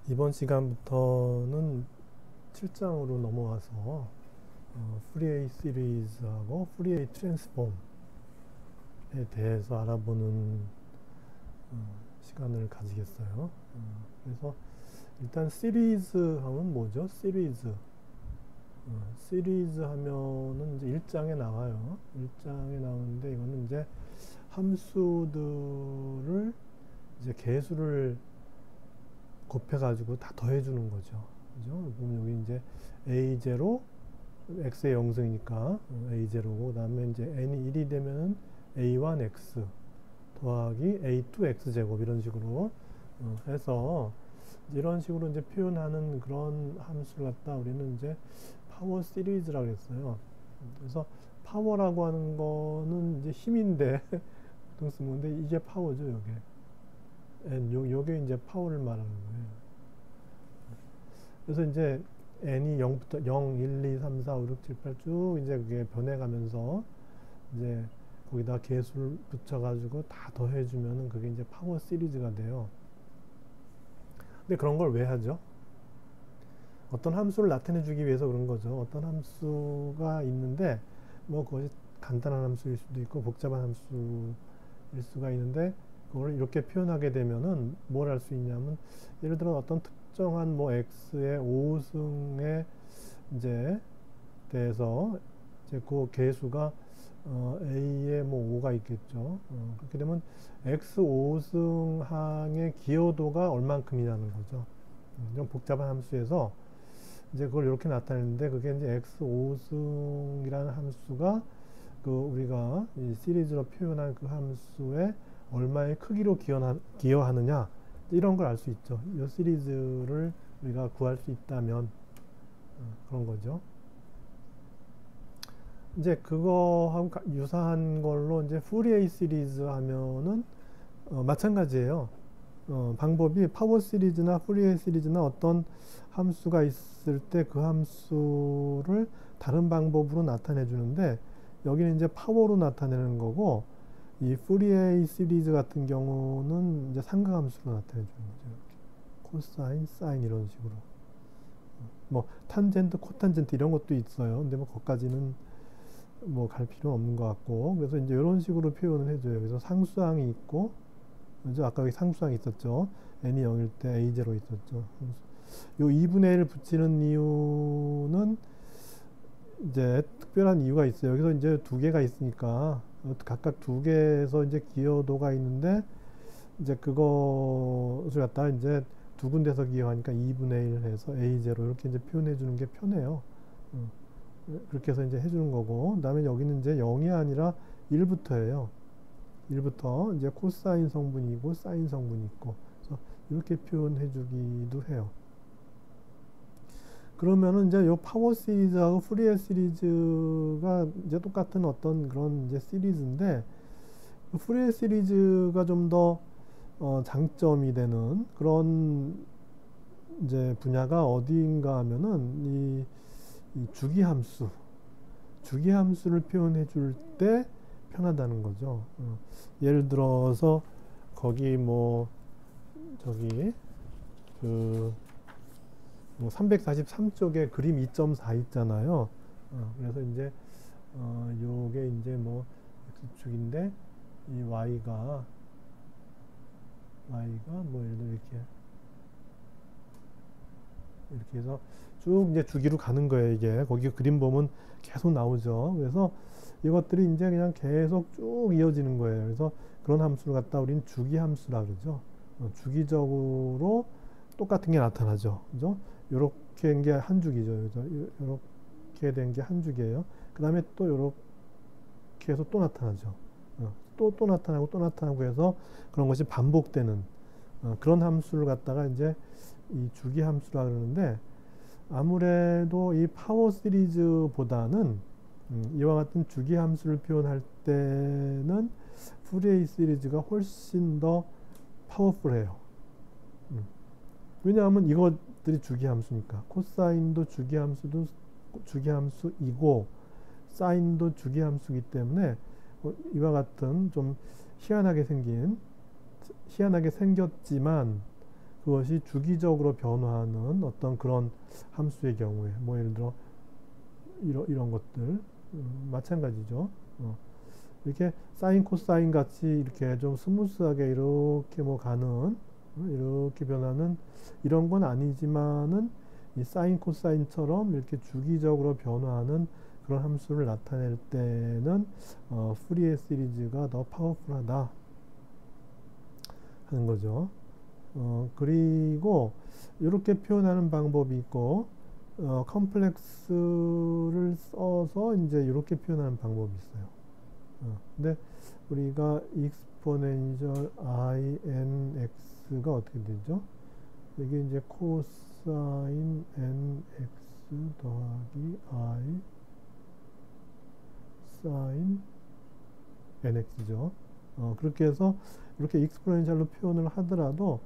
이번 시간부터는 7장으로 넘어와서 프리에이 시리즈하고 프리에이 트랜스폼에 대해서 알아보는 시간을 가지겠어요. 그래서 일단 시리즈 하면 뭐죠? 시리즈 하면은 이제 1장에 나와요. 1장에 나오는데 이거는 이제 함수들을 이제 개수를 곱해가지고 다 더해주는 거죠. 그죠? 그럼 여기 이제 a0 x의 0승이니까 a0고, 그 다음에 이제 n이 1이 되면은 a1 x 더하기 a2 x 제곱 이런 식으로 해서 이런 식으로 이제 표현하는 그런 함수를 갖다 우리는 이제 파워 시리즈라고 했어요. 그래서 파워라고 하는 거는 이제 힘인데 보통 쓰는 건데 이게 파워죠, 요게. 요게 이제 파워를 말하는 거예요. 그래서 이제 n이 0부터 0, 1, 2, 3, 4, 5, 6, 7, 8 쭉 이제 그게 변해가면서 이제 거기다 개수를 붙여가지고 다 더해주면은 그게 이제 파워 시리즈가 돼요. 근데 그런 걸 왜 하죠? 어떤 함수를 나타내주기 위해서 그런 거죠. 어떤 함수가 있는데 뭐 그것이 간단한 함수일 수도 있고 복잡한 함수일 수가 있는데 그걸 이렇게 표현하게 되면은 뭘 할 수 있냐면, 예를 들어 어떤 특정한 뭐 x의 5승에 이제 대해서 이제 그 개수가 a에 뭐 5가 있겠죠. 그렇게 되면 x 5승 항의 기여도가 얼만큼이냐는 거죠. 좀 복잡한 함수에서 이제 그걸 이렇게 나타내는데, 그게 이제 x 5승이라는 함수가 그 우리가 이 시리즈로 표현한 그 함수에 얼마의 크기로 기여하느냐, 이런 걸 알 수 있죠. 이 시리즈를 우리가 구할 수 있다면 그런 거죠. 이제 그거하고 유사한 걸로 이제 푸리에이 시리즈 하면은 마찬가지예요. 방법이 파워 시리즈나 푸리에이 시리즈나 어떤 함수가 있을 때 그 함수를 다른 방법으로 나타내 주는데, 여기는 이제 파워로 나타내는 거고, 이 푸리에이 시리즈 같은 경우는 이제 상가함수로 나타내 주는 거죠. 이렇게 코사인, 사인 이런 식으로. 뭐 탄젠트, 코탄젠트 이런 것도 있어요. 근데 뭐 거기까지는 뭐 갈 필요는 없는 것 같고, 그래서 이제 이런 식으로 표현을 해줘요. 그래서 상수항이 있고, 그죠? 아까 여기 상수항이 있었죠. n이 0일 때 a0 있었죠. 요 2분의 1 붙이는 이유는 이제 특별한 이유가 있어요. 여기서 이제 두 개가 있으니까 각각 두 개에서 이제 기여도가 있는데, 이제 그것을 갖다가 이제 두 군데서 기여하니까 2분의 1 해서 a0 이렇게 이제 표현해 주는 게 편해요. 그렇게 해서 이제 해주는 거고, 그 다음에 여기는 이제 0이 아니라 1부터예요. 1부터 이제 코사인 성분이 있고 사인 성분이 있고, 그래서 이렇게 표현해 주기도 해요. 그러면은 이제 요 파워 시리즈하고 푸리에 시리즈가 이제 똑같은 어떤 그런 이제 시리즈인데, 푸리에 시리즈가 좀 더 장점이 되는 그런 이제 분야가 어디인가 하면은 이 주기함수를 표현해 줄 때 편하다는 거죠. 예를 들어서 거기 뭐 저기 그 뭐 343쪽에 그림 2.4 있잖아요. 그래서 이제 요게 이제 뭐 x축인데 이 y가 뭐 예를 들어 이렇게 해서 쭉 이제 주기로 가는 거예요. 이게 거기 그림 보면 계속 나오죠. 그래서 이것들이 이제 그냥 계속 쭉 이어지는 거예요. 그래서 그런 함수를 갖다 우리는 주기 함수라 그러죠. 주기적으로 똑같은 게 나타나죠. 그죠? 요렇게 된 게 한 주기죠. 그죠? 요렇게 된 게 한 주기예요. 그 다음에 또 요렇게 해서 또 나타나죠. 또 나타나고 해서 그런 것이 반복되는 그런 함수를 갖다가 이제 이 주기 함수라 그러는데, 아무래도 이 파워 시리즈보다는 이와 같은 주기 함수를 표현할 때는 푸리에이 시리즈가 훨씬 더 파워풀해요. 왜냐하면 이것들이 주기 함수니까. 코사인도 주기 함수이고 사인도 주기 함수이기 때문에 이와 같은 좀 희한하게 생겼지만 그것이 주기적으로 변화하는 어떤 그런 함수의 경우에 뭐 예를 들어 이런 것들 마찬가지죠. 이렇게 사인 코사인 같이 이렇게 좀 스무스하게 이렇게 뭐 가는 이렇게 변하는 이런 건 아니지만은 이 사인 코사인처럼 이렇게 주기적으로 변화하는 그런 함수를 나타낼 때는 푸리에 시리즈가 더 파워풀하다 하는 거죠. 그리고 이렇게 표현하는 방법이 있고 컴플렉스를 써서 이제 이렇게 표현하는 방법이 있어요. 근데 우리가 exponential inx가 어떻게 되죠? 이게 이제 코사인 nx 더하기 i 사인 nx죠. 그렇게 해서 이렇게 익스포넨셜로 표현을 하더라도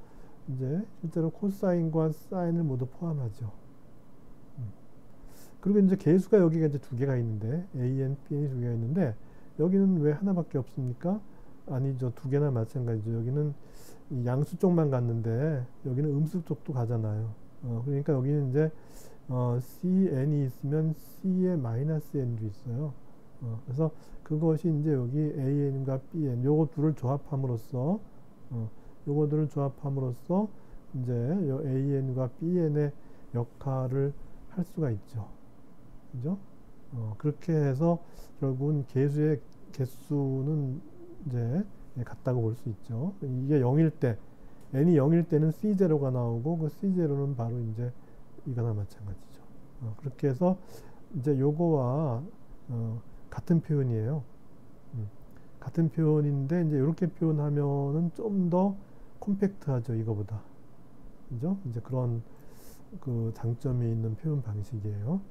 이제 실제로 코사인과 사인을 모두 포함하죠. 그리고 이제 계수가 여기가 이제 두 개가 있는데 a,n, bn이 두 개가 있는데 여기는 왜 하나밖에 없습니까? 아니죠. 두 개나 마찬가지죠. 여기는 이 양수 쪽만 갔는데 여기는 음수 쪽도 가잖아요. 그러니까 여기는 이제 cn이 있으면 c에 마이너스 n도 있어요. 그래서 그것이 이제 여기 an과 bn 요거 둘을 조합함으로써 요거들을 조합함으로써 이제 요 an과 bn의 역할을 할 수가 있죠. 그죠? 그렇게 해서 결국은 계수의 개수는 이제 같다고 볼 수 있죠. 이게 0일 때 n이 0일 때는 c0가 나오고 그 c0는 바로 이제 이거나 마찬가지죠. 그렇게 해서 이제 요거와 같은 표현이에요. 같은 표현인데 이제 이렇게 표현하면은 좀 더 콤팩트하죠, 이거보다. 그죠? 이제 그런 그 장점이 있는 표현 방식이에요.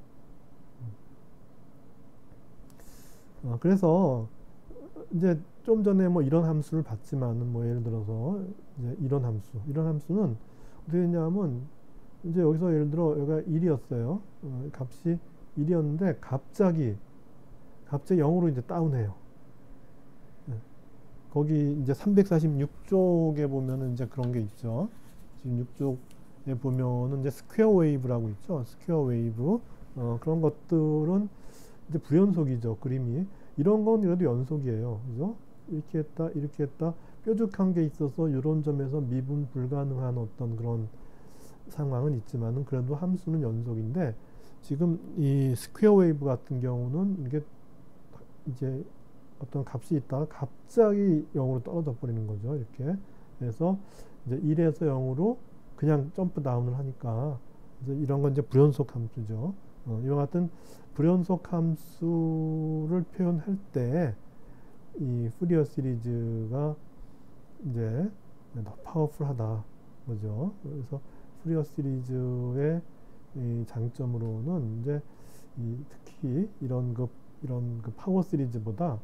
그래서 이제 좀 전에 뭐 이런 함수를 봤지만은 뭐 예를 들어서 이제 이런 함수는 어떻게 되냐면 이제 여기서 예를 들어 여기가 1이었어요. 값이 1이었는데 갑자기 0으로 이제 다운해요. 거기 이제 346쪽에 보면은 이제 그런 게 있죠. 지금 6쪽에 보면은 이제 스퀘어 웨이브라고 있죠. 스퀘어 웨이브. 그런 것들은 이제 불연속이죠. 그림이. 이런 건 그래도 연속이에요. 그죠? 이렇게 했다. 뾰족한 게 있어서 이런 점에서 미분 불가능한 어떤 그런 상황은 있지만은 그래도 함수는 연속인데 지금 이 스퀘어 웨이브 같은 경우는 이게 이제 어떤 값이 있다가 갑자기 0으로 떨어져 버리는 거죠. 이렇게. 그래서 이제 1에서 0으로 그냥 점프 다운을 하니까 이제 이런 건 이제 불연속 함수죠. 이와 같은 불연속 함수를 표현할 때 이 푸리어 시리즈가 이제 더 파워풀하다 거죠. 그래서 푸리어 시리즈의 이 장점으로는 이제 특히 이런 그 파워 시리즈보다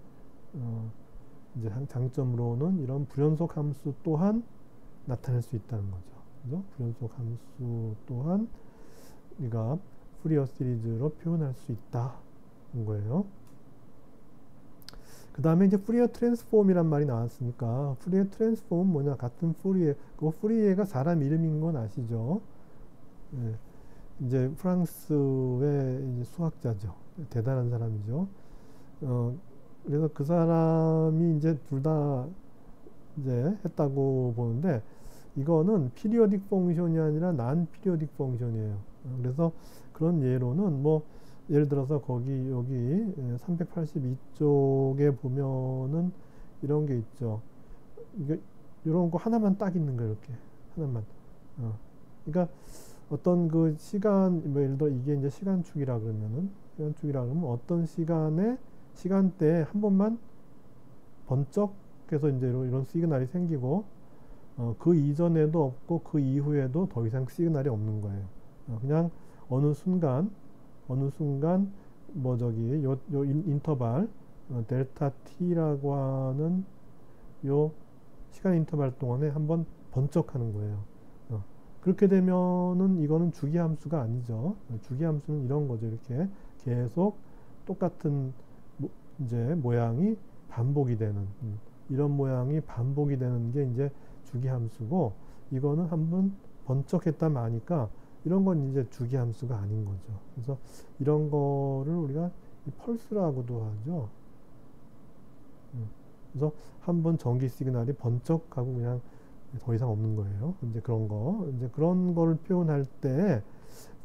이제 장점으로는 이런 불연속 함수 또한 나타낼 수 있다는 거죠. 그죠? 불연속 함수 또한 우리가 푸리어 시리즈로 표현할 수 있다는 거예요. 그 다음에 이제 푸리어 트랜스폼이란 말이 나왔으니까 푸리어 트랜스폼은 뭐냐? 같은 푸리에, 그 푸리에가 사람 이름인 건 아시죠? 예, 이제 프랑스의 이제 수학자죠. 대단한 사람이죠. 그래서 그 사람이 이제 둘 다 이제 했다고 보는데 이거는 피리오딕 펑션이 아니라 난 피리오딕 펑션이에요. 그래서 그런 예로는 뭐 예를 들어서 거기 여기 382쪽에 보면은 이런 게 있죠. 이게 이런 거 하나만 딱 있는 거예요. 이렇게 하나만. 그러니까 어떤 그 시간 뭐 예를 들어 이게 이제 시간축이라 그러면 어떤 시간대에 한 번만 번쩍해서 이제 이런 시그널이 생기고 그 이전에도 없고 그 이후에도 더 이상 시그널이 없는 거예요. 그냥 어느 순간 뭐 저기 요 인터벌 델타 t라고 하는 요 시간 인터벌 동안에 한번 번쩍하는 거예요. 그렇게 되면은 이거는 주기함수가 아니죠. 주기함수는 이런 거죠. 이렇게 계속 똑같은 이제 모양이 반복이 되는 이런 모양이 반복이 되는 게 이제 주기함수고 이거는 한번 번쩍했다면 아니까 이런 건 이제 주기 함수가 아닌 거죠. 그래서 이런 거를 우리가 이 펄스라고도 하죠. 그래서 한번 전기 시그널이 번쩍하고 그냥 더 이상 없는 거예요. 이제 그런 거, 이제 그런 거를 표현할 때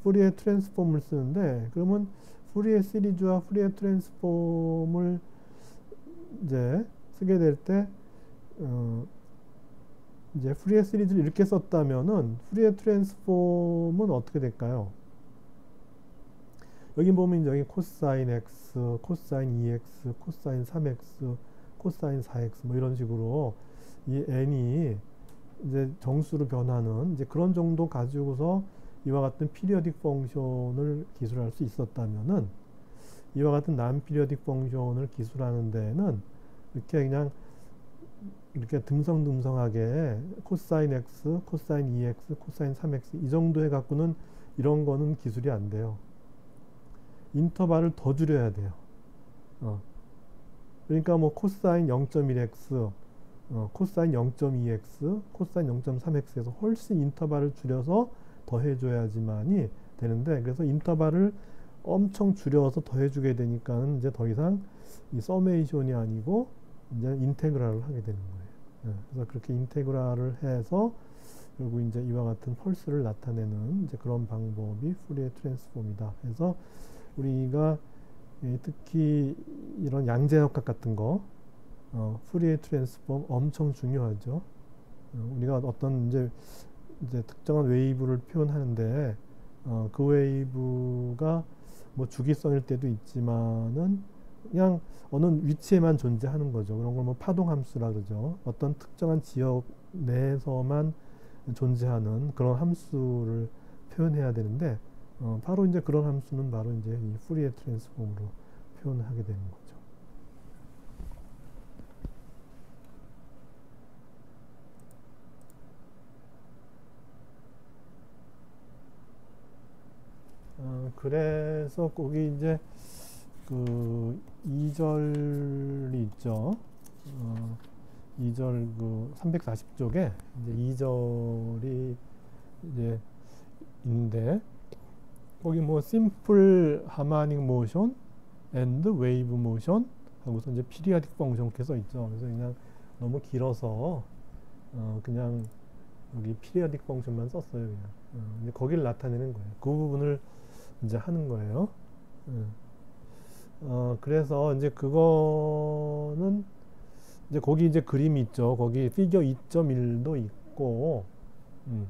푸리에 트랜스폼을 쓰는데, 그러면 푸리에 시리즈와 푸리에 트랜스폼을 이제 쓰게 될 때, 이제 푸리에 시리즈를 이렇게 썼다면은 푸리에 트랜스폼은 어떻게 될까요? 여기 보면 여기 코사인 x, 코사인 2x, 코사인 3x, 코사인 4x 뭐 이런 식으로 이 n이 이제 정수로 변하는 이제 그런 정도 가지고서 이와 같은 피리어딕 펑션을 기술할 수 있었다면은, 이와 같은 난 피리어딕 펑션을 기술하는 데는 이렇게 그냥 이렇게 듬성듬성하게 코사인 x, 코사인 2x, 코사인 3x 이 정도 해갖고는 이런 거는 기술이 안 돼요. 인터벌을 더 줄여야 돼요. 그러니까 뭐 코사인 0.1x, 코사인 0.2x, 코사인 0.3x에서 훨씬 인터벌을 줄여서 더해줘야지만이 되는데, 그래서 인터벌을 엄청 줄여서 더해주게 되니까는 이제 더 이상 이 서메이션이 아니고 이제 인테그랄을 하게 되는 거예요. 그래서 그렇게 인테그랄을 해서 결국 이제 이와 같은 펄스를 나타내는 이제 그런 방법이 푸리에 트랜스폼이다. 그래서 우리가 특히 이런 양자역학 같은 거, 푸리에 트랜스폼 엄청 중요하죠. 우리가 어떤 이제 특정한 웨이브를 표현하는데, 그 웨이브가 뭐 주기성일 때도 있지만은 그냥 어느 위치에만 존재하는 거죠. 그런 걸 뭐 파동함수라 그러죠. 어떤 특정한 지역 내에서만 존재하는 그런 함수를 표현해야 되는데, 바로 이제 그런 함수는 바로 이제 이 푸리에 트랜스폼으로 표현을 하게 되는 거죠. 그래서 거기 이제 그 2절이 있죠. 2절 그 340쪽에 이제 2절이 이제 있는데, 거기 뭐 simple harmonic motion and wave motion 하고서 이제 periodic function 이렇게 써 있죠. 그래서 그냥 너무 길어서 그냥 여기 periodic function만 썼어요. 그냥 이제 거기를 나타내는 거예요. 그 부분을 이제 하는 거예요. 그래서 이제 그거는 이제 거기 이제 그림이 있죠. 거기 피겨 2.1도 있고, 그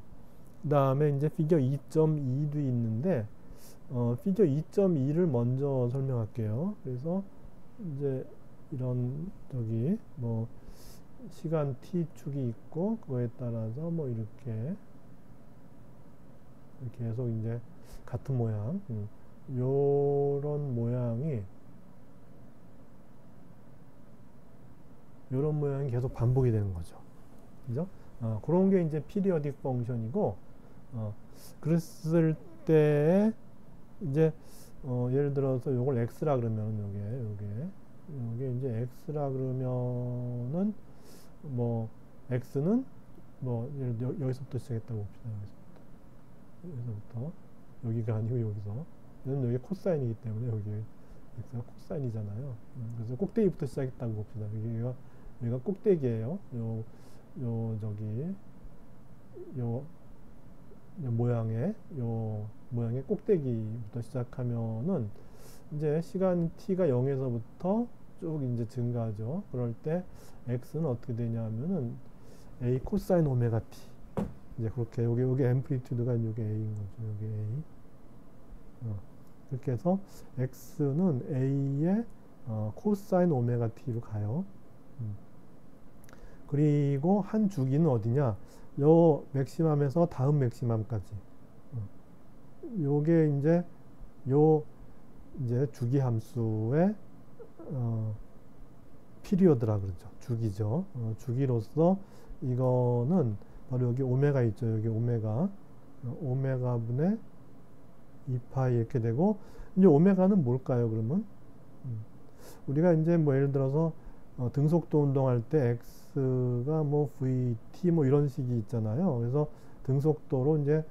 다음에 이제 피겨 2.2도 있는데, 피겨 2.2를 먼저 설명할게요. 그래서 이제 이런 저기 뭐 시간 t축이 있고, 그거에 따라서 뭐 이렇게 계속 이제 같은 모양, 요런 모양이 계속 반복이 되는 거죠. 그죠? 그런 게 이제 피리어딕 펑션이고, 그랬을 때 이제 예를 들어서 요걸 x라 그러면 요게 이제 x라 그러면은 뭐 x는 뭐 예를 들어 여기서부터 시작했다고 봅시다. 여기서부터 여기가 아니고 여기서, 왜냐면 여기 코사인이기 때문에 여기 x가 코사인이잖아요. 그래서 꼭대기부터 시작했다고 봅시다. 여기가 꼭대기예요. 요 모양의 꼭대기부터 시작하면은 이제 시간 t가 0에서부터 쭉 이제 증가하죠. 그럴 때 x는 어떻게 되냐면은 a 코사인 오메가 t, 이제 그렇게 여기 앰플리튜드가 요게 a인 거죠. 요게 a. 이렇게 해서 x는 a의 코사인 오메가 t로 가요. 그리고 한 주기는 어디냐? 요 맥시멈에서 다음 맥시멈까지. 요게 이제 주기 함수의 피리어드라 그러죠. 주기죠. 주기로서 이거는 바로 여기 오메가 있죠. 여기 오메가 분의 2파이 이렇게 되고, 이제 오메가는 뭘까요? 그러면 우리가 이제 뭐 예를 들어서 등속도 운동할 때 x가 뭐 vt 뭐 이런 식이 있잖아요. 그래서 등속도로 이제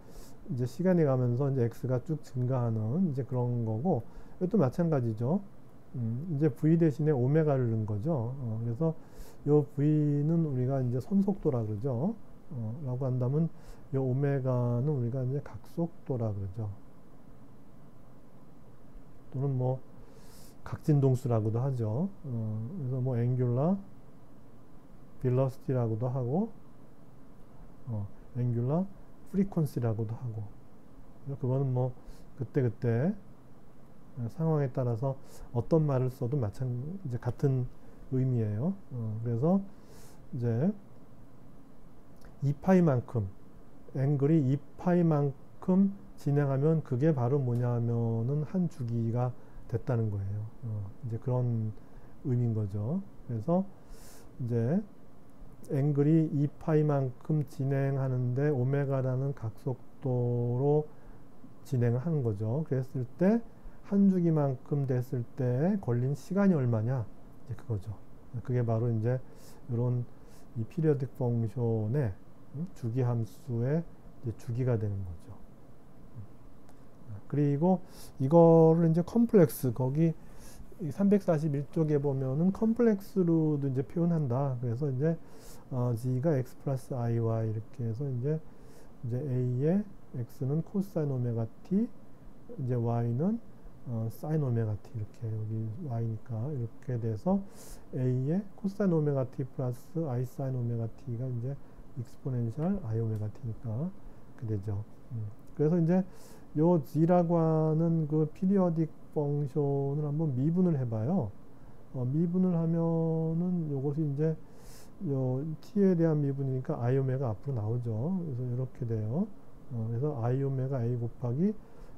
시간이 가면서 이제 x가 쭉 증가하는 이제 그런 거고, 이것도 마찬가지죠. 이제 v 대신에 오메가를 넣은 거죠. 그래서 요 v는 우리가 이제 선속도라 그러죠. 라고 한다면 요 오메가는 우리가 이제 각속도라 그러죠. 또는 뭐 각진동수라고도 하죠. 그래서 뭐 앵귤라 벨로시티라고도 하고, 앵귤라 프리퀀시라고도 하고, 그거는 뭐 그때 상황에 따라서 어떤 말을 써도 이제 같은 의미예요. 그래서 이제 2파이만큼 앵글이 2파이만큼 진행하면 그게 바로 뭐냐면은 한 주기가 됐다는 거예요. 이제 그런 의미인 거죠. 그래서 이제 앵글이 2파이만큼 진행하는데 오메가라는 각속도로 진행을 하는 거죠. 그랬을 때 한 주기만큼 됐을 때 걸린 시간이 얼마냐, 이제 그거죠. 그게 바로 이제 이런 이 피리어딕 펑션의 주기 함수의 이제 주기가 되는 거죠. 그리고 이거를 이제 컴플렉스, 거기 341쪽에 보면은 컴플렉스로도 이제 표현한다. 그래서 이제 g가 x 플러스 iy 이렇게 해서 이제 a의 x는 코사인 오메가 t, 이제 y는 사인 오메가 t, 이렇게 여기 y니까 이렇게 돼서 a의 코사인 오메가 t 플러스 i 사인 오메가 t가 이제 익스포넨셜 i 오메가 t니까 그렇게 되죠. 그래서 이제 요 g라고 하는 그 피리어딕 펑션을 한번 미분을 해봐요. 미분을 하면은 요것이 이제 요 t에 대한 미분이니까 i 오메가 앞으로 나오죠. 그래서 이렇게 돼요. 그래서 i 오메가 a 곱하기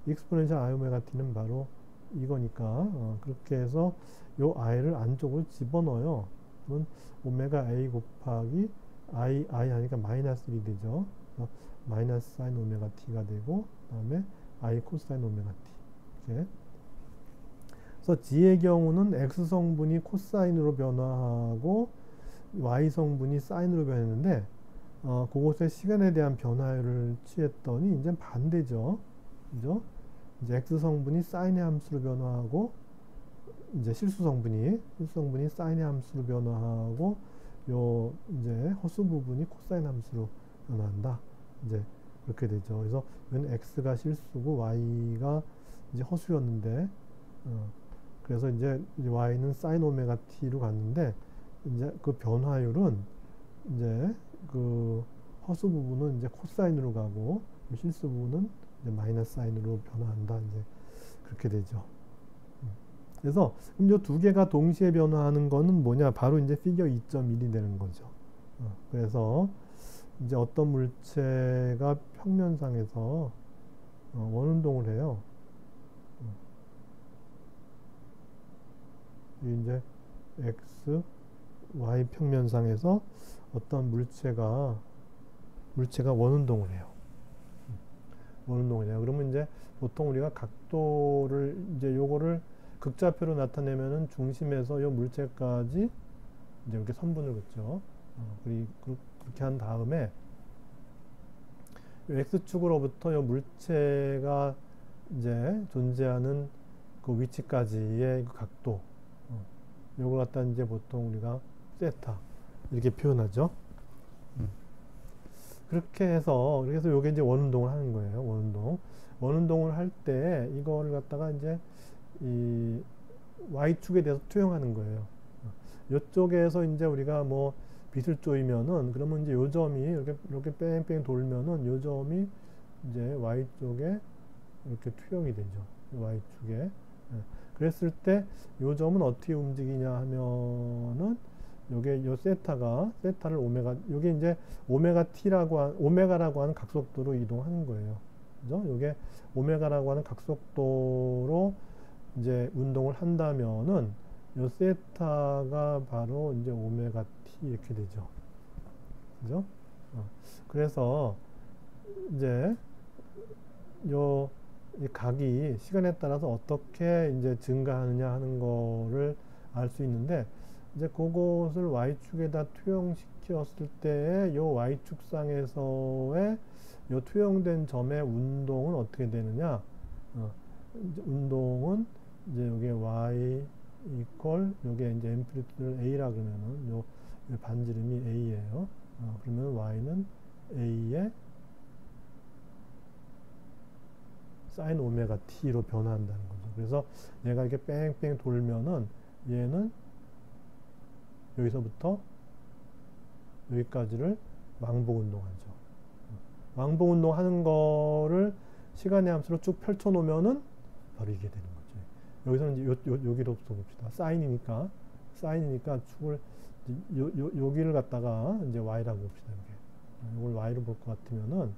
익스포넨셜 i 오메가 t는 바로 이거니까 그렇게 해서 요 i를 안쪽으로 집어넣어요. 그러면 오메가 a 곱하기 i 하니까 마이너스 1이 되죠. 마이너스 사인 오메가 t가 되고, 그 다음에 i 코사인 오메가 t. 이렇게. 그래서 g의 경우는 x 성분이 코사인으로 변화하고 y 성분이 사인으로 변했는데, 그곳의 시간에 대한 변화를 취했더니 이제 반대죠. 그죠? 이제 x 성분이 사인의 함수로 변화하고, 이제 실수 성분이 사인의 함수로 변화하고, 요 이제 허수 부분이 코사인 함수로 변화한다. 이제 그렇게 되죠. 그래서 이건 x가 실수고 y가 이제 허수였는데, 그래서 이제 y는 사인 오메가 t로 갔는데, 이제 그 변화율은 이제 그 허수 부분은 이제 코사인으로 가고 실수 부분은 이제 마이너스 사인으로 변화한다. 이제 그렇게 되죠. 그래서 그럼 이 두 개가 동시에 변화하는 거는 뭐냐? 바로 이제 피겨 2.1이 되는 거죠. 그래서 이제 어떤 물체가 평면상에서 원운동을 해요. 이제 x, y 평면상에서 어떤 물체가 원운동을 해요. 원운동을 해요. 그러면 이제 보통 우리가 각도를 이제 요거를 극좌표로 나타내면은 중심에서 요 물체까지 이제 이렇게 선분을 긋죠. 그렇게 한 다음에 x축으로부터 요 물체가 이제 존재하는 그 위치까지의 그 각도, 요걸 갖다 이제 보통 우리가 세타 이렇게 표현하죠. 그렇게 해서 요게 이제 원운동을 하는 거예요. 원운동을 할 때 이거를 갖다가 이제 이 y축에 대해서 투영하는 거예요. 이쪽에서 이제 우리가 뭐 빛을 쪼이면은, 그러면 이제 요 점이 이렇게 뺑뺑 돌면은 요 점이 이제 y쪽에 이렇게 투영이 되죠. y축에. 그랬을 때 요 점은 어떻게 움직이냐 하면은 요게 요 세타를 요게 이제 오메가라고 하는 각속도로 이동하는 거예요. 그죠? 요게 오메가라고 하는 각속도로 이제 운동을 한다면은 요 세타가 바로 이제 오메가 t 이렇게 되죠. 그죠? 그래서 이제 이 각이 시간에 따라서 어떻게 이제 증가하느냐 하는 거를 알 수 있는데, 이제 그것을 y축에다 투영시켰을 때 요 y축상에서의 이 투영된 점의 운동은 어떻게 되느냐? 이제 운동은 이제 여기에 y 이퀄 요게 이제 앰플리튜드를 a라 그러면은 요 반지름이 a예요. 그러면 y는 a의 사인 오메가 t로 변화한다는 거죠. 그래서 얘가 이렇게 뺑뺑 돌면은 얘는 여기서부터 여기까지를 왕복 운동하죠. 왕복 운동하는 거를 시간의 함수로 쭉 펼쳐 놓으면은 바로 이게 되는 거죠. 여기서는 이제 여기로부터 봅시다. 사인이니까 축을 여기를 갖다가 이제 y라고 봅시다. 이걸 y로 볼 것 같으면은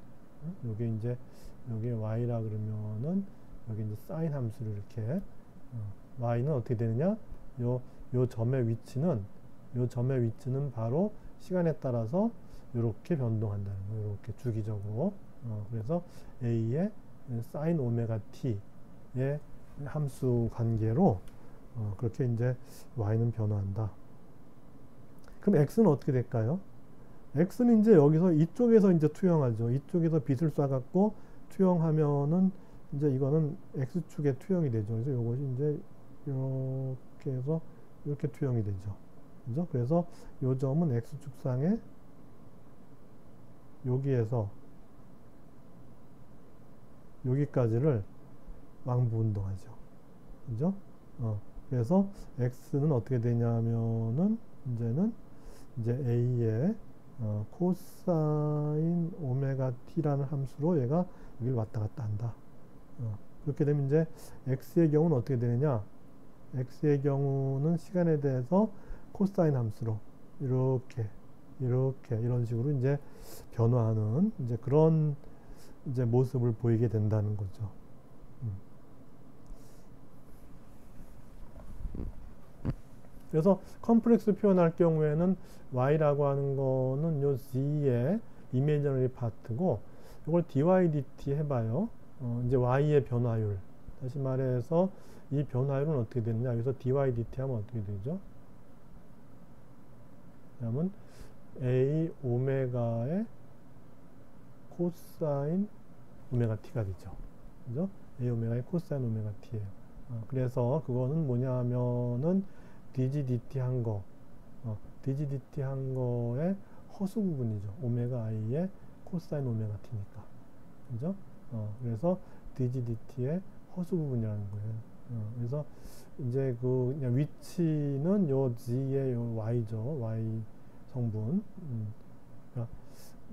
요게 이제 여기에 y라 그러면은 여기 이제 사인 함수를 이렇게 y는 어떻게 되느냐? 요 점의 위치는 바로 시간에 따라서 이렇게 변동한다는 거예요. 이렇게 주기적으로. 그래서 a의 사인 오메가 t의 함수 관계로 그렇게 이제 y는 변화한다. 그럼 x는 어떻게 될까요? x는 이제 여기서 이쪽에서 이제 투영하죠. 이쪽에서 빛을 쏴갖고 투영하면은 이제 이거는 x축의 투영이 되죠. 그래서 이것이 이제 이렇게 해서 이렇게 투영이 되죠. 그죠? 그래서 요 점은 x축상에 여기에서 여기까지를 왕복 운동하죠. 그죠? 그래서 x는 어떻게 되냐면은 이제는 이제 a의 코사인 오메가 t라는 함수로 얘가 여기를 왔다 갔다 한다. 그렇게 되면 이제 x의 경우는 어떻게 되느냐? x의 경우는 시간에 대해서 코사인 함수로 이렇게 이런 식으로 이제 변화하는 이제 그런 이제 모습을 보이게 된다는 거죠. 그래서 컴플렉스 표현할 경우에는 y라고 하는 거는 요 z의 이미지너리 파트고 이걸 dy dt 해봐요. 이제 y의 변화율. 다시 말해서 이 변화율은 어떻게 되느냐? 여기서 dy dt 하면 어떻게 되죠? 그러면 a 오메가의 코사인 오메가 t가 되죠. 그죠? a 오메가의 코사인 오메가 t예요. 그래서 그거는 뭐냐 하면은 dg dt 한 거, dg dt 한 거의 허수 부분이죠. 오메가 i의 코사인 오메가 t니까. 그죠? 그래서 dg dt의 허수 부분이라는 거예요. 그래서 이제 그 그냥 위치는 요 g의 요 y죠. y 성분. 그러니까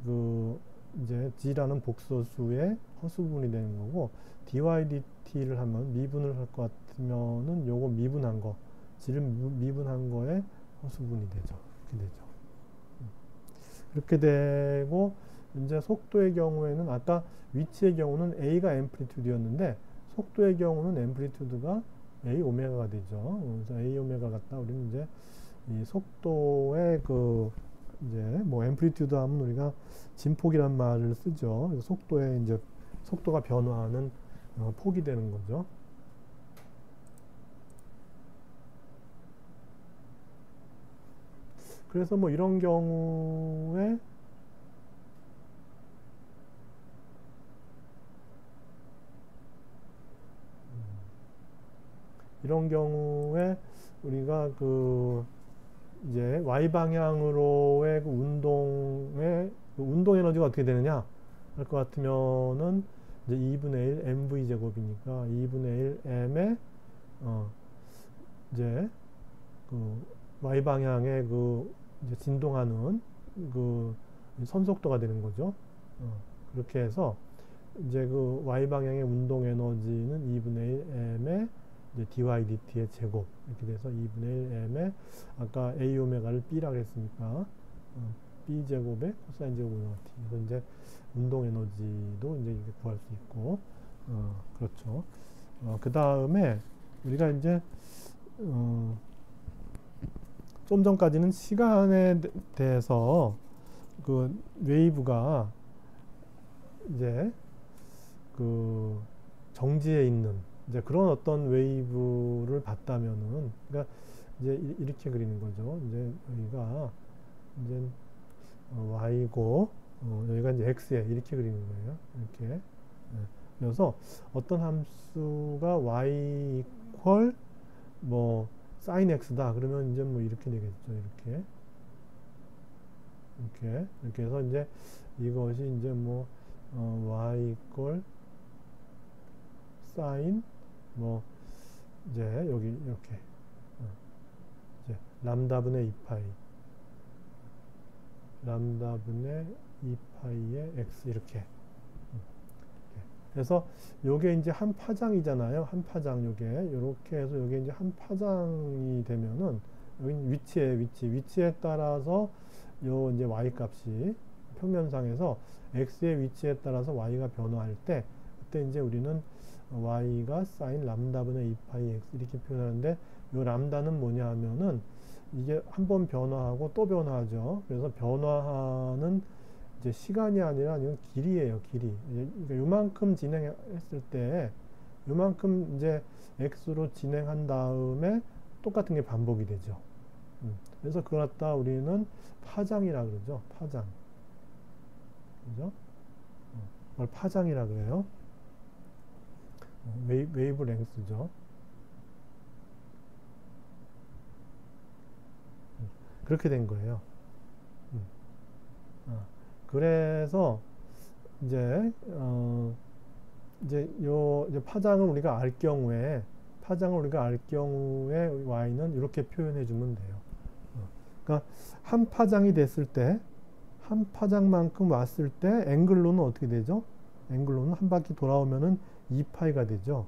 그 이제 g라는 복소수의 허수 부분이 되는 거고 dy dt를 하면 미분을 할 것 같으면은 요거 미분한 거, g를 미분한 거에 허수 부분이 되죠. 이렇게 되죠. 이렇게 되고 이제 속도의 경우에는 아까 위치의 경우는 a가 앰플리튜드였는데 속도의 경우는 앰플리튜드가 a 오메가가 되죠. 그래서 a 오메가 같다. 우리는 이제 이 속도의 그 이제 뭐 앰플리튜드 하면 우리가 진폭이란 말을 쓰죠. 그래서 속도의 이제 속도가 변화하는 폭이 되는 거죠. 그래서 뭐 이런 경우에 우리가 그 이제 y 방향으로의 그 운동 에너지가 어떻게 되느냐 할 것 같으면은 이제 2분의 1 mv 제곱이니까 2분의 1 m의 이제 그 y 방향의 그 이제 진동하는 그 선속도가 되는 거죠. 그렇게 해서 이제 그 y 방향의 운동 에너지는 2분의 1 m의 이제 dy dt의 제곱 이렇게 돼서 2분의 1 m의 아까 a 오메가를 b라고 했으니까 b 제곱의 코사인 제곱 오메가 t. 그래서 이제 운동 에너지도 이제 이렇게 구할 수 있고 그렇죠. 그 다음에 우리가 이제 좀 전까지는 시간에 대해서 그 웨이브가 이제 그 정지해 있는 이제 그런 어떤 웨이브를 봤다면은 그러니까 이제 이렇게 그리는 거죠. 이제 여기가 이제 y고 여기가 이제 x에 이렇게 그리는 거예요. 이렇게. 그래서 어떤 함수가 y 이퀄 뭐 sin x다 그러면 이제 뭐 이렇게 되겠죠. 이렇게 해서 이제 이것이 이제 뭐 y 이퀄 sin 뭐 이제 여기 이렇게 이제 람다분의 2파이 람다분의 2파이의 x 이렇게. 그래서 요게 이제 한 파장이잖아요. 한 파장 요게 요렇게 해서 요게 이제 한 파장이 되면은 여기 위치에 따라서 요 이제 y 값이 평면상에서 x의 위치에 따라서 y가 변화할 때 그때 이제 우리는 y가 sin 람다분의 2파이 x 이렇게 표현하는데 요 람다는 뭐냐 하면은 이게 한 번 변화하고 또 변화하죠. 그래서 변화하는 이제 시간이 아니라 이건 길이에요, 길이. 그러니까 요만큼 진행했을 때 요만큼 이제 x로 진행한 다음에 똑같은 게 반복이 되죠. 그래서 그걸 갖다 우리는 파장이라 그러죠. 파장. 그죠? 그걸 파장이라 그래요. 웨이브 랭스죠. 그렇게 된 거예요. 그래서 이제 이제 파장을 우리가 알 경우에 y는 이렇게 표현해 주면 돼요. 그러니까 한 파장이 됐을 때 한 파장만큼 왔을 때 앵글로는 어떻게 되죠? 앵글로는 한 바퀴 돌아오면은 2파이가 되죠.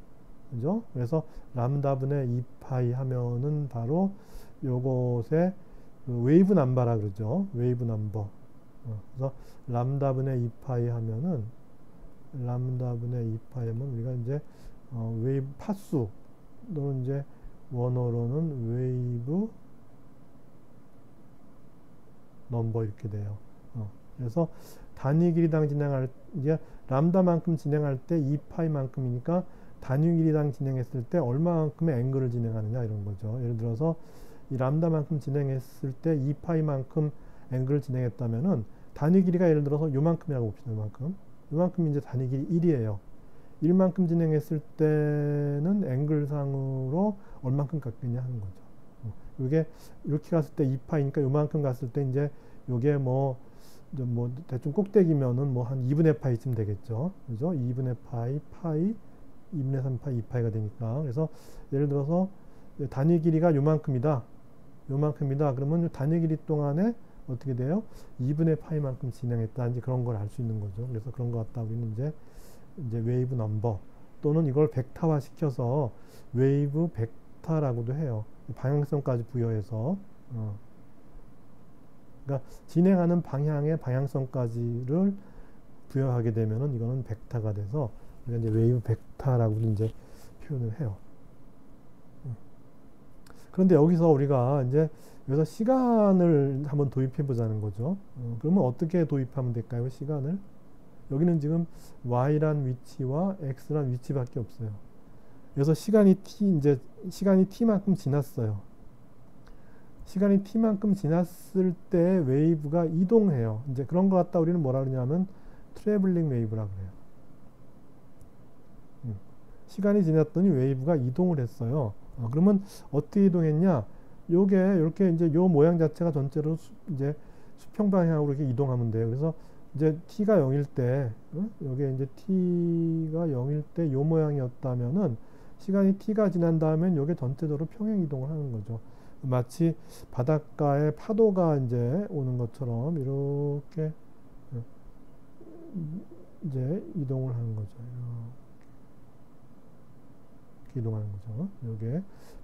그죠? 그래서 람다분의 2파이 하면은 바로 요것의 그 웨이브 넘버라 그러죠. 웨이브 넘버. 그래서 람다분의 2파이 하면은 우리가 이제 웨이브 파수 또는 이제 원어로는 웨이브 넘버 이렇게 돼요. 그래서 단위 길이당 진행할 이제 람다만큼 진행할 때 2파이만큼이니까 단위 길이당 진행했을 때 얼마만큼의 앵글을 진행하느냐 이런 거죠. 예를 들어서 이 람다만큼 진행했을 때 2파이만큼 앵글을 진행했다면은 단위 길이가 예를 들어서 요만큼이라고 봅시다. 요만큼 이제 단위 길이 1이에요. 1만큼 진행했을 때는 앵글상으로 얼만큼 깎겠냐 하는 거죠. 이게 이렇게 갔을 때 2파이니까 요만큼 갔을 때 이제 요게 뭐 대충 꼭대기면은 뭐 한 2분의 파이쯤 되겠죠. 그죠? 2분의 파이, 2분의 3파이, 2파이가 되니까. 그래서 예를 들어서 단위 길이가 요만큼이다. 그러면 단위 길이 동안에 어떻게 돼요? 2분의 파이만큼 진행했다. 이제 그런 걸 알 수 있는 거죠. 그래서 그런 것 같다. 우리는 이제 웨이브 넘버 또는 이걸 벡터화 시켜서 웨이브 벡터라고도 해요. 방향성까지 부여해서. 그러니까 진행하는 방향의 방향성까지를 부여하게 되면은 이거는 벡터가 돼서 우리가 이제 웨이브 벡터라고도 이제 표현을 해요. 그런데 여기서 우리가 이제 여기서 시간을 한번 도입해 보자는 거죠. 그러면 어떻게 도입하면 될까요? 시간을? 여기는 지금 y란 위치와 x란 위치밖에 없어요. 그래서 시간이 t만큼 지났어요. 시간이 t만큼 지났을 때 웨이브가 이동해요. 이제 그런 것 같다 우리는 뭐라 그러냐면 트래블링 웨이브라 그래요. 시간이 지났더니 웨이브가 이동을 했어요. 그러면 어떻게 이동했냐? 요게 이렇게 이제 요 모양 자체가 전체로 이제 수평 방향으로 이렇게 이동하면 돼요. 그래서 이제 t가 0일 때, 요게 이제 t가 0일 때 요 모양이었다면은 시간이 t가 지난 다음엔 요게 전체적으로 평행 이동을 하는 거죠. 마치 바닷가에 파도가 이제 오는 것처럼 이렇게 이제 이동을 하는 거죠. 이렇게 이동하는 거죠. 요게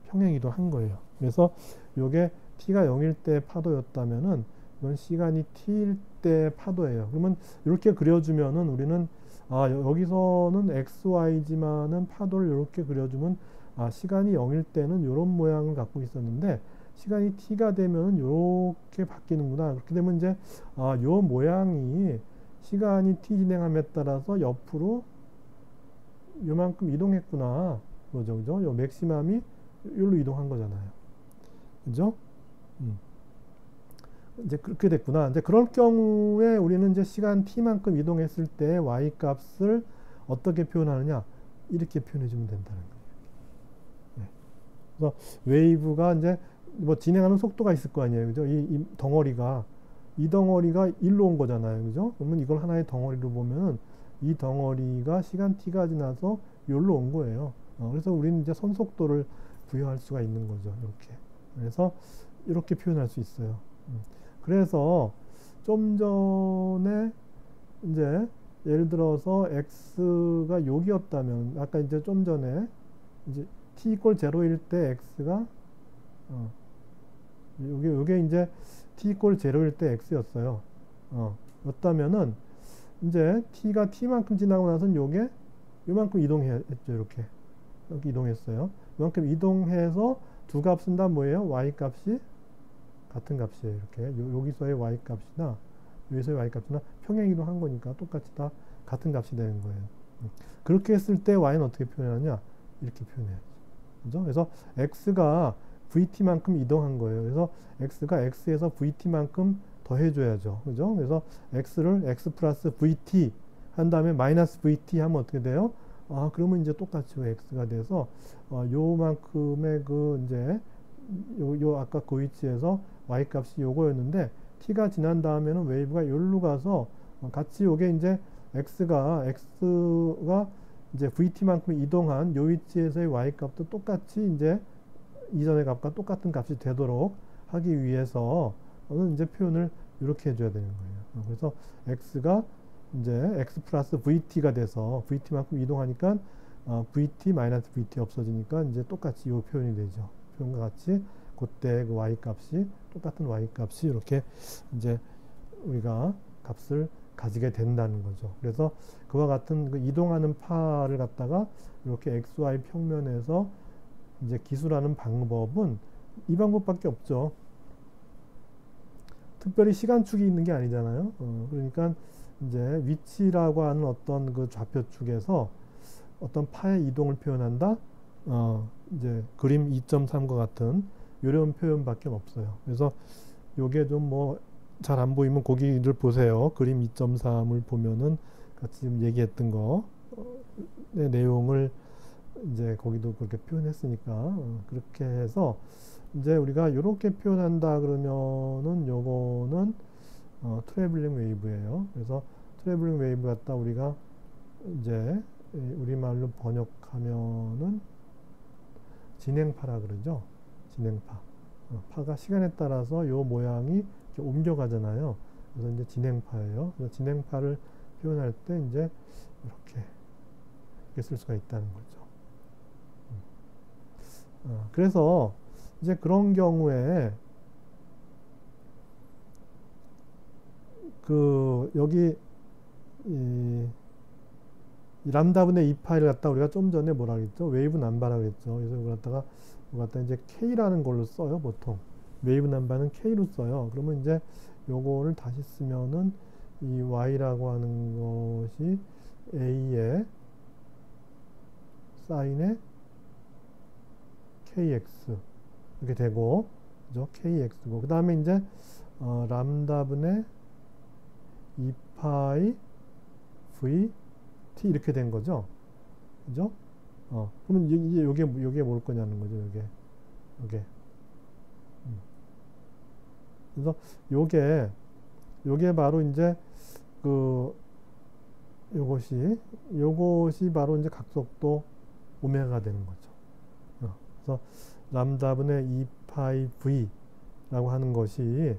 평행 이동한 거예요. 그래서 요게 t가 0일 때 파도였다면은 이건 시간이 t일 때 파도예요. 그러면 이렇게 그려주면은 우리는 여기서는 xy지만은 파도를 이렇게 그려주면 시간이 0일 때는 이런 모양을 갖고 있었는데 시간이 t가 되면 이렇게 바뀌는구나. 그렇게 되면 이제 요 모양이 시간이 t 진행함에 따라서 옆으로 요만큼 이동했구나. 그죠? 요 맥시멈이 여기로 이동한 거잖아요. 그죠? 이제 그렇게 됐구나. 이제 그럴 경우에 우리는 이제 시간 t만큼 이동했을 때 y 값을 어떻게 표현하느냐? 이렇게 표현해 주면 된다는 거예요. 네. 그래서 웨이브가 이제 뭐 진행하는 속도가 있을 거 아니에요. 그죠? 이 덩어리가 일로 온 거잖아요. 그죠? 그러면 이걸 하나의 덩어리로 보면 이 덩어리가 시간 t가 지나서 여기로 온 거예요. 그래서 우리는 이제 선속도를 부여할 수가 있는 거죠. 이렇게. 그래서 이렇게 표현할 수 있어요. 그래서 좀 전에 이제 예를 들어서 x가 여기였다면 아까 이제 좀 전에 이제 t 이퀄 0일 때 x가 요게 이제 t 이퀄 0일 때 x였어요. 였다면은 이제 t가 t만큼 지나고 나서는 요게 요만큼 이동했죠. 이렇게 이동했어요. 요만큼 이동해서 두 값은 다 뭐예요? y 값이 같은 값이에요. 이렇게 여기서의 y 값이나 여기서의 y 값이나 평행 이동한 거니까 똑같이 다 같은 값이 되는 거예요. 그렇게 했을 때 y는 어떻게 표현하느냐? 이렇게 표현해야죠. 그죠? 그래서 x가 vt만큼 이동한 거예요. 그래서 x가 x에서 vt만큼 더해줘야죠. 그죠? 그래서 x를 x 플러스 vt 한 다음에 마이너스 vt 하면 어떻게 돼요? 그러면 이제 똑같이 x가 돼서 요만큼의 그 이제 요 아까 그 위치에서 y 값이 요거였는데 t가 지난 다음에는 웨이브가 여기로 가서 같이 요게 이제 x가 이제 vt만큼 이동한 요 위치에서의 y 값도 똑같이 이제 이전의 값과 똑같은 값이 되도록 하기 위해서는 이제 표현을 이렇게 해줘야 되는 거예요. 그래서 x가 이제 x 플러스 vt가 돼서 vt만큼 이동하니까 vt 마이너스 vt 없어지니까 이제 똑같이 이 표현이 되죠. 표현과 같이 그때 그 y 값이 똑같은 y 값이 이렇게 이제 우리가 값을 가지게 된다는 거죠. 그래서 그와 같은 그 이동하는 파를 갖다가 이렇게 xy 평면에서 이제 기술하는 방법은 이 방법밖에 없죠. 특별히 시간축이 있는 게 아니잖아요. 그러니까 이제 위치라고 하는 어떤 그 좌표축에서 어떤 파의 이동을 표현한다. 이제 그림 2.3과 같은 이런 표현밖에 없어요. 그래서 요게 좀 뭐 잘 안 보이면 거기를 보세요. 그림 2.3을 보면은 같이 지금 얘기했던 거 내용을 이제 거기도 그렇게 표현했으니까 그렇게 해서 이제 우리가 이렇게 표현한다 그러면은 요거는 트래블링 웨이브예요. 그래서 트래블링 웨이브 갖다 우리가 이제 우리말로 번역하면은 진행파라 그러죠. 진행파. 파가 시간에 따라서 요 모양이 이렇게 옮겨가잖아요. 그래서 이제 진행파예요. 그래서 진행파를 표현할 때 이제 이렇게 쓸 수가 있다는 거죠. 그래서 이제 그런 경우에 그 여기 이 람다분의 2파이를 갖다 우리가 좀 전에 뭐라 그랬죠? 웨이브 남바라 그랬죠. 그래서 이걸 갖다가 이제 K라는 걸로 써요, 보통. 웨이브 남바는 K로 써요. 그러면 이제 요거를 다시 쓰면은 이 Y라고 하는 것이 A의 사인의 KX 이렇게 되고, 그죠? KX고, 그 다음에 이제 람다분의 2파이 V T 이렇게 된 거죠. 그죠? 그러면 이제 요게 뭘 거냐는 거죠, 요게. 그래서 요게 바로 이제 요것이 바로 이제 각속도 오메가가 되는 거죠. 그래서 람다분의 2파이 V라고 하는 것이,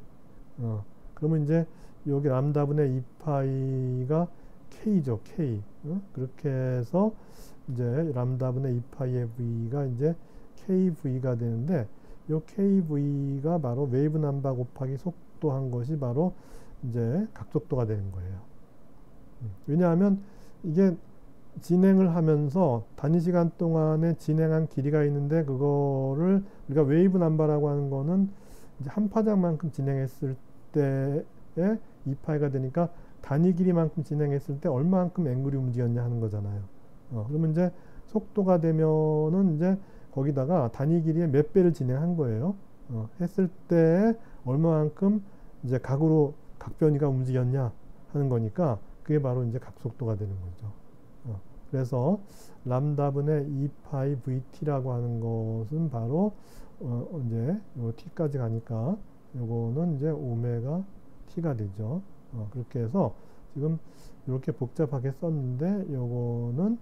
그러면 이제 여기 람다분의 2파이가 K죠, K. 그렇게 해서 이제 람다분의 2파이의 V가 이제 KV가 되는데, 요 KV가 바로 웨이브 남바 곱하기 속도한 것이 바로 이제 각속도가 되는 거예요. 왜냐하면 이게 진행을 하면서 단위 시간 동안에 진행한 길이가 있는데, 그거를 우리가 웨이브 남바라고 하는 거는 이제 한 파장만큼 진행했을 때에 2파이가 되니까 단위 길이만큼 진행했을 때 얼마만큼 앵글이 움직였냐 하는 거잖아요. 그러면 이제 속도가 되면은 이제 거기다가 단위 길이의 몇 배를 진행한 거예요. 했을 때 얼마만큼 이제 각으로 각변이가 움직였냐 하는 거니까 그게 바로 이제 각속도가 되는 거죠. 그래서 람다분의 2파이 vt라고 하는 것은 바로 이제 요 t까지 가니까 요거는 이제 오메가 t가 되죠. 그렇게 해서 지금 이렇게 복잡하게 썼는데 요거는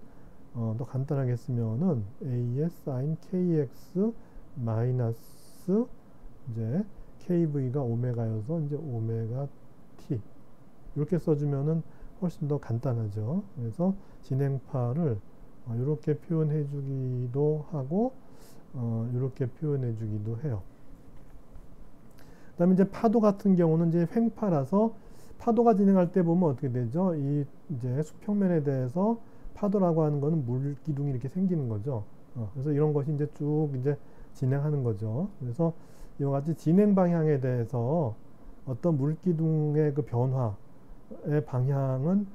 더 간단하게 쓰면은 a의 sin kx 마이너스 이제 kv가 오메가여서 이제 오메가 t 이렇게 써주면은 훨씬 더 간단하죠. 그래서 진행파를 이렇게 표현해 주기도 하고 이렇게 표현해 주기도 해요. 그 다음에 이제 파도 같은 경우는 이제 횡파라서 파도가 진행할 때 보면 어떻게 되죠? 이 이제 수평면에 대해서 파도라고 하는 거는 물기둥이 이렇게 생기는 거죠. 그래서 이런 것이 이제 쭉 이제 진행하는 거죠. 그래서 이와 같이 진행 방향에 대해서 어떤 물기둥의 그 변화의 방향은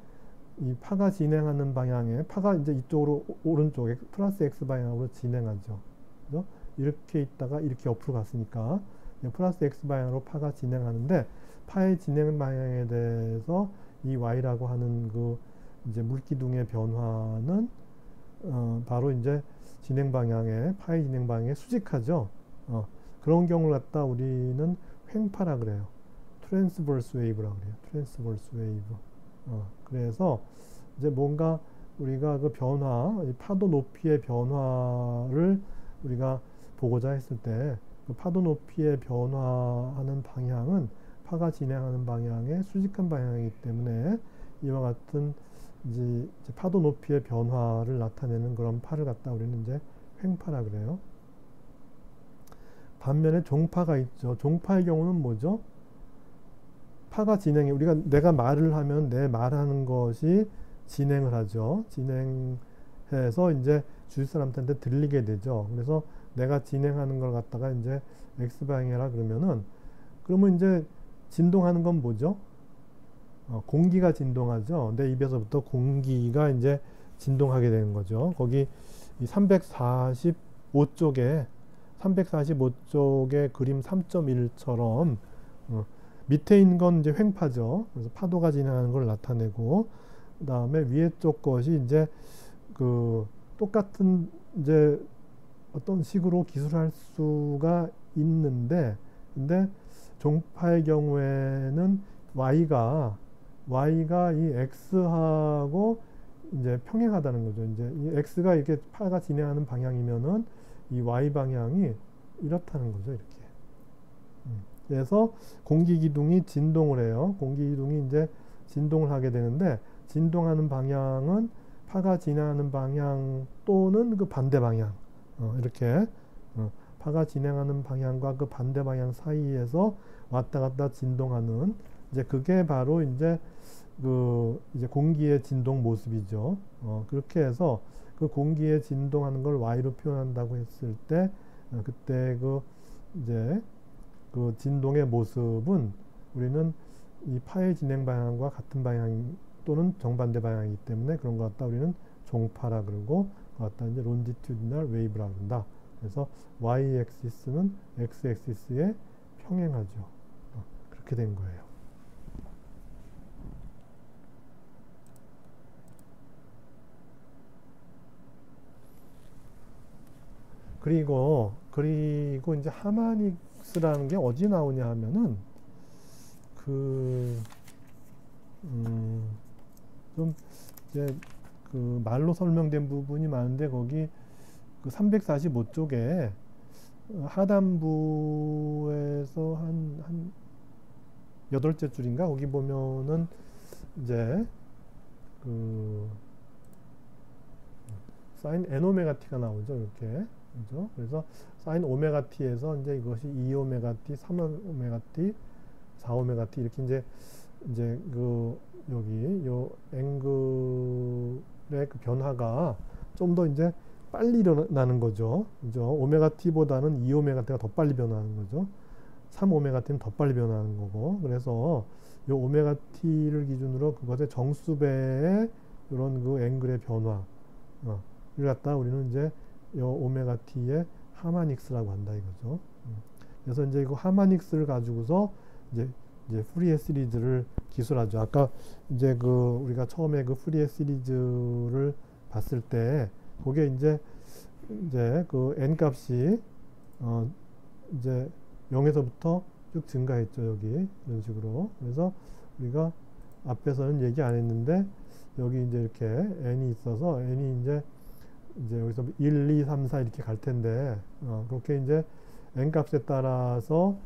이 파가 진행하는 방향에 파가 이제 이쪽으로 오른쪽에 플러스 x 방향으로 진행하죠. 그죠? 이렇게 있다가 이렇게 옆으로 갔으니까 플러스 x 방향으로 파가 진행하는데 파의 진행 방향에 대해서 이 y라고 하는 그 이제 물기둥의 변화는 바로 이제 진행 방향에 파의 진행 방향에 수직하죠. 그런 경우를 갖다 우리는 횡파라 그래요. 트랜스버스 웨이브라고 그래요. 트랜스버스 웨이브. 그래서 이제 뭔가 우리가 그 변화, 파도 높이의 변화를 우리가 보고자 했을 때 그 파도 높이의 변화하는 방향은 파가 진행하는 방향의 수직한 방향이기 때문에 이와 같은 이제 파도 높이의 변화를 나타내는 그런 파를 갖다 우리는 이제 횡파라 그래요. 반면에 종파가 있죠. 종파의 경우는 뭐죠? 파가 진행해. 내가 말을 하면 내 말하는 것이 진행을 하죠. 진행해서 이제 주위 사람한테 들리게 되죠. 그래서 내가 진행하는 걸 갖다가 이제 X방향이라 그러면 이제 진동하는 건 뭐죠? 공기가 진동하죠. 내 입에서부터 공기가 이제 진동하게 되는 거죠. 거기 이 345쪽에 그림 3.1처럼 밑에 있는 건 이제 횡파죠. 그래서 파도가 진행하는 걸 나타내고, 그 다음에 위에 쪽 것이 이제 그 똑같은 이제 어떤 식으로 기술할 수가 있는데, 근데 종파의 경우에는 y가 이 x하고 이제 평행하다는 거죠. 이제 이 x가 이렇게 파가 진행하는 방향이면은 이 y 방향이 이렇다는 거죠. 이렇게. 그래서 공기기둥이 진동을 해요. 공기기둥이 이제 진동을 하게 되는데, 진동하는 방향은 파가 진행하는 방향 또는 그 반대 방향. 이렇게 파가 진행하는 방향과 그 반대 방향 사이에서 왔다 갔다 진동하는 이제 그게 바로 이제 그 이제 공기의 진동 모습이죠. 그렇게 해서 그 공기의 진동하는 걸 y로 표현한다고 했을 때 그때 그 이제 그 진동의 모습은 우리는 이 파의 진행 방향과 같은 방향 또는 정반대 방향이기 때문에 그런 것 같다 우리는 종파라 그러고 그것 같다 이제 론지튜디널 웨이브라 그런다. 그래서 y 엑시스는 x 엑시스에 평행하죠. 그렇게 된 거예요. 그리고 이제 하마닉스라는 게 어디 나오냐 하면은 좀 이제 그 말로 설명된 부분이 많은데 거기 그 345쪽에 하단부에서 한 8째 줄인가 거기 보면은 이제 그 사인 n 오메가 t가 나오죠. 이렇게. 그죠? 그래서 사인 오메가 t에서 이제 이것이 2 오메가 t, 3 오메가 t, 4 오메가 t 이렇게 이제 그 여기 요 앵글의 그 변화가 좀 더 이제 빨리 일어나는 거죠. 그죠? 오메가 t보다는 2 오메가 t가 더 빨리 변하는 거죠. 3 오메가 t는 더 빨리 변하는 거고. 그래서 요 오메가 t를 기준으로 그것의 정수배의 이런 그 앵글의 변화 를 갖다 우리는 이제 요 오메가 t의 하마닉스라고 한다 이거죠. 그래서 이제 그 하마닉스를 가지고서 이제 이제 푸리에 시리즈를 기술하죠. 아까 이제 우리가 처음에 푸리에 시리즈를 봤을 때 그게 이제 n 값이 이제 0에서부터 쭉 증가했죠. 여기 이런 식으로. 그래서 우리가 앞에서는 얘기 안 했는데 여기 이제 이렇게 n이 있어서 n이 이제 여기서 1, 2, 3, 4 이렇게 갈 텐데 그렇게 이제 n 값에 따라서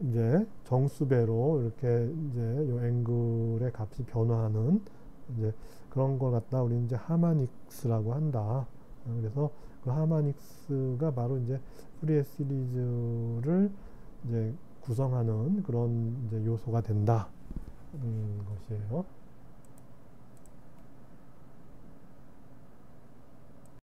이제 정수배로 이렇게 이제 요 앵글의 값이 변화하는 이제 그런 걸 갖다 우리 이제 하마닉스라고 한다. 그래서 그 하마닉스가 바로 이제 푸리에 시리즈를 이제 구성하는 그런 이제 요소가 된다. 것이에요.